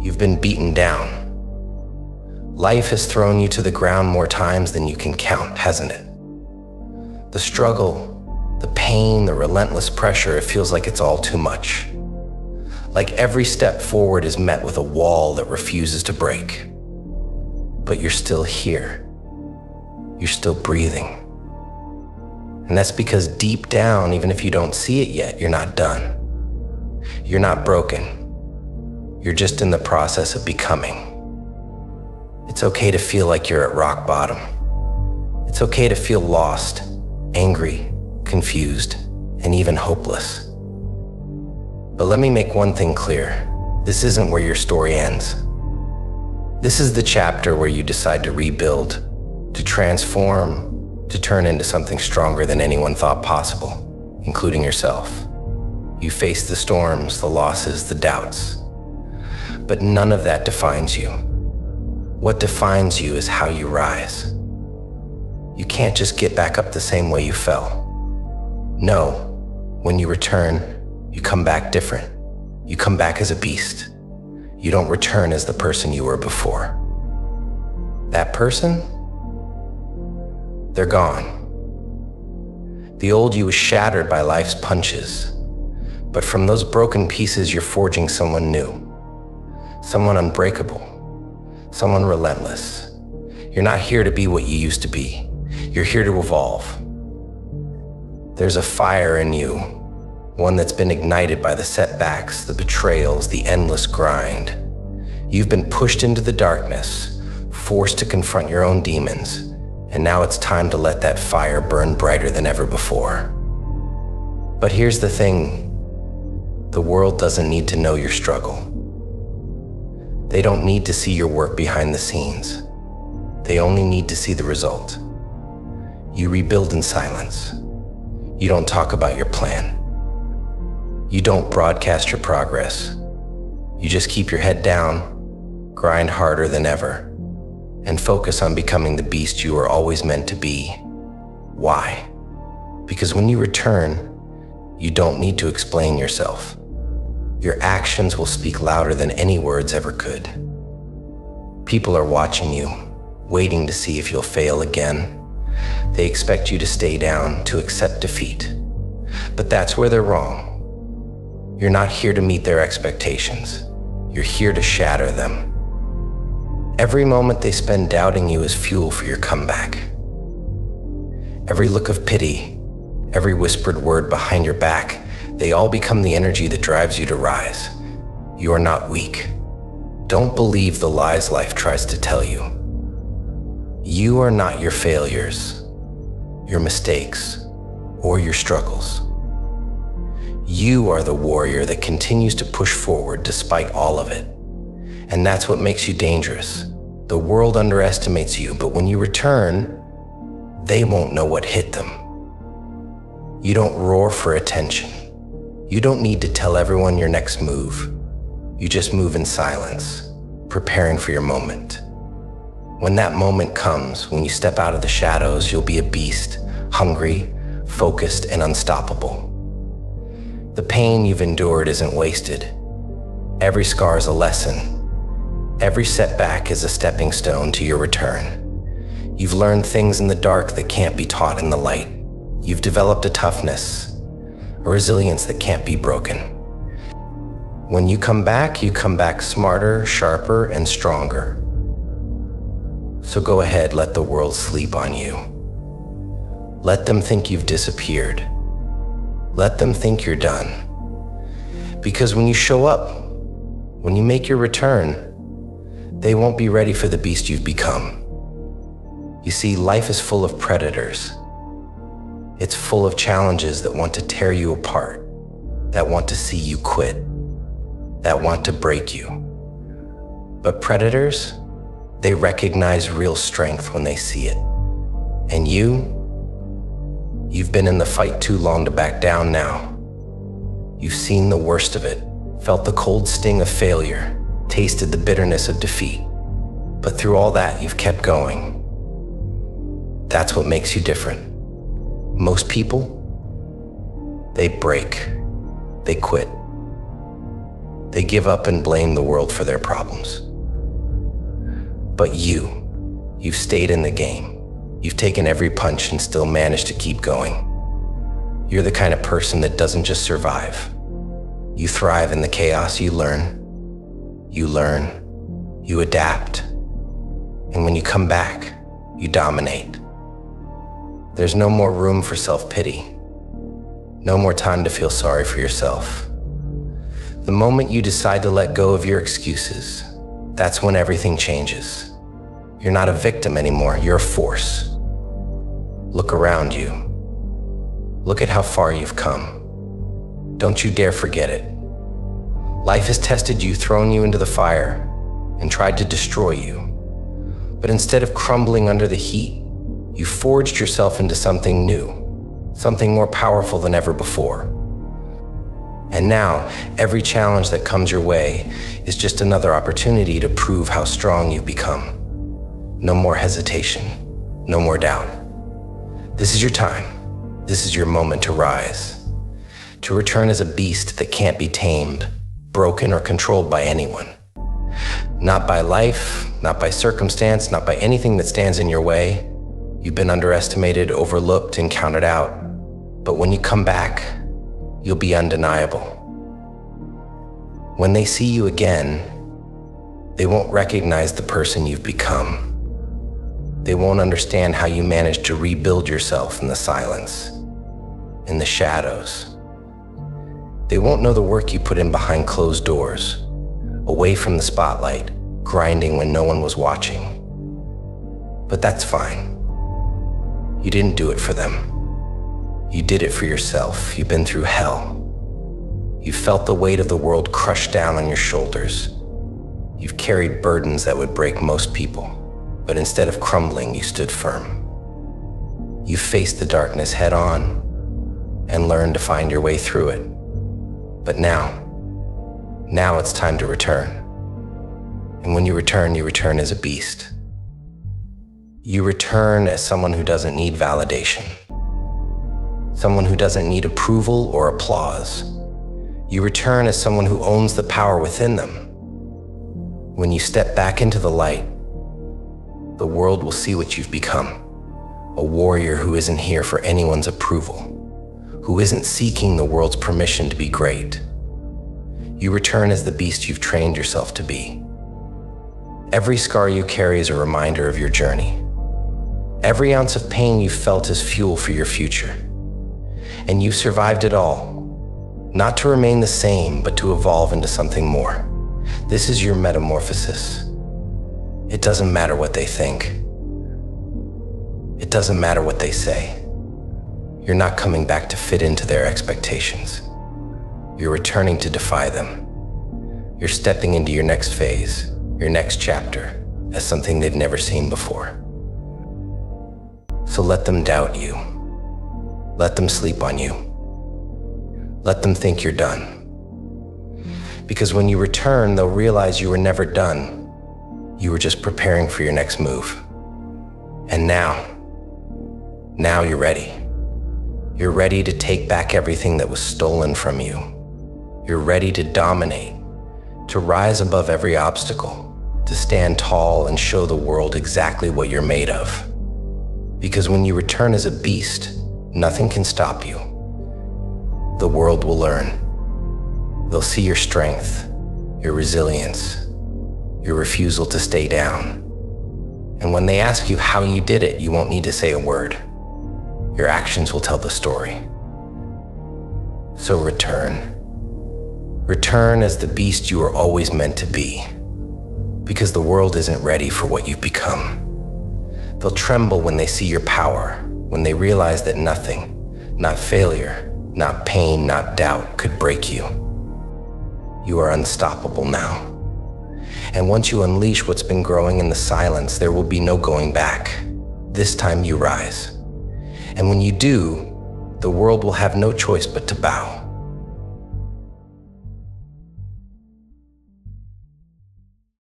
You've been beaten down. Life has thrown you to the ground more times than you can count, hasn't it? The struggle, the pain, the relentless pressure, it feels like it's all too much. Like every step forward is met with a wall that refuses to break. But you're still here. You're still breathing. And that's because deep down, even if you don't see it yet, you're not done. You're not broken. You're just in the process of becoming. It's okay to feel like you're at rock bottom. It's okay to feel lost, angry, confused, and even hopeless. But let me make one thing clear. This isn't where your story ends. This is the chapter where you decide to rebuild, to transform, to turn into something stronger than anyone thought possible, including yourself. You face the storms, the losses, the doubts. But none of that defines you. What defines you is how you rise. You can't just get back up the same way you fell. No, when you return, you come back different. You come back as a beast. You don't return as the person you were before. That person? They're gone. The old you was shattered by life's punches. But from those broken pieces, you're forging someone new. Someone unbreakable. Someone relentless. You're not here to be what you used to be. You're here to evolve. There's a fire in you, one that's been ignited by the setbacks, the betrayals, the endless grind. You've been pushed into the darkness, forced to confront your own demons, and now it's time to let that fire burn brighter than ever before. But here's the thing, the world doesn't need to know your struggle. They don't need to see your work behind the scenes. They only need to see the result. You rebuild in silence. You don't talk about your plan. You don't broadcast your progress. You just keep your head down, grind harder than ever, and focus on becoming the beast you were always meant to be. Why? Because when you return, you don't need to explain yourself. Your actions will speak louder than any words ever could. People are watching you, waiting to see if you'll fail again. They expect you to stay down, to accept defeat. But that's where they're wrong. You're not here to meet their expectations. You're here to shatter them. Every moment they spend doubting you is fuel for your comeback. Every look of pity, every whispered word behind your back, they all become the energy that drives you to rise. You are not weak. Don't believe the lies life tries to tell you. You are not your failures, your mistakes, or your struggles. You are the warrior that continues to push forward despite all of it. And that's what makes you dangerous. The world underestimates you, but when you return, they won't know what hit them. You don't roar for attention. You don't need to tell everyone your next move. You just move in silence, preparing for your moment. When that moment comes, when you step out of the shadows, you'll be a beast, hungry, focused, and unstoppable. The pain you've endured isn't wasted. Every scar is a lesson. Every setback is a stepping stone to your return. You've learned things in the dark that can't be taught in the light. You've developed a toughness, a resilience that can't be broken. When you come back smarter, sharper, and stronger. So go ahead, let the world sleep on you. Let them think you've disappeared. Let them think you're done. Because when you show up, when you make your return, they won't be ready for the beast you've become. You see, life is full of predators. It's full of challenges that want to tear you apart, that want to see you quit, that want to break you. But predators, they recognize real strength when they see it. And you've been in the fight too long to back down now. You've seen the worst of it, felt the cold sting of failure, tasted the bitterness of defeat. But through all that, you've kept going. That's what makes you different. Most people, they break, they quit, They give up and blame the world for their problems. But you've stayed in the game. You've taken every punch and still managed to keep going. You're the kind of person that doesn't just survive. You thrive in the chaos. You learn, you adapt. And when you come back, you dominate. There's no more room for self-pity. No more time to feel sorry for yourself. The moment you decide to let go of your excuses, that's when everything changes. You're not a victim anymore, you're a force. Look around you. Look at how far you've come. Don't you dare forget it. Life has tested you, thrown you into the fire, and tried to destroy you. But instead of crumbling under the heat, you forged yourself into something new, something more powerful than ever before. And now, every challenge that comes your way is just another opportunity to prove how strong you've become. No more hesitation, no more doubt. This is your time. This is your moment to rise, to return as a beast that can't be tamed, broken, or controlled by anyone. Not by life, not by circumstance, not by anything that stands in your way. You've been underestimated, overlooked, and counted out. But when you come back, you'll be undeniable. When they see you again, they won't recognize the person you've become. They won't understand how you managed to rebuild yourself in the silence, in the shadows. They won't know the work you put in behind closed doors, away from the spotlight, grinding when no one was watching. But that's fine. You didn't do it for them. You did it for yourself. You've been through hell. You felt the weight of the world crush down on your shoulders. You've carried burdens that would break most people, but instead of crumbling, you stood firm. You faced the darkness head on and learned to find your way through it. But now it's time to return. And when you return as a beast. You return as someone who doesn't need validation. Someone who doesn't need approval or applause. You return as someone who owns the power within them. When you step back into the light, the world will see what you've become. A warrior who isn't here for anyone's approval, who isn't seeking the world's permission to be great. You return as the beast you've trained yourself to be. Every scar you carry is a reminder of your journey. Every ounce of pain you felt is fuel for your future. And you survived it all, not to remain the same, but to evolve into something more. This is your metamorphosis. It doesn't matter what they think. It doesn't matter what they say. You're not coming back to fit into their expectations. You're returning to defy them. You're stepping into your next phase, your next chapter, as something they've never seen before. So let them doubt you. Let them sleep on you. Let them think you're done. Because when you return, they'll realize you were never done. You were just preparing for your next move. And now you're ready. You're ready to take back everything that was stolen from you. You're ready to dominate, to rise above every obstacle, to stand tall and show the world exactly what you're made of. Because when you return as a beast, nothing can stop you. The world will learn. They'll see your strength, your resilience, your refusal to stay down. And when they ask you how you did it, you won't need to say a word. Your actions will tell the story. So return. Return as the beast you were always meant to be. Because the world isn't ready for what you've become. They'll tremble when they see your power, when they realize that nothing, not failure, not pain, not doubt, could break you. You are unstoppable now. And once you unleash what's been growing in the silence, there will be no going back. This time you rise. And when you do, the world will have no choice but to bow.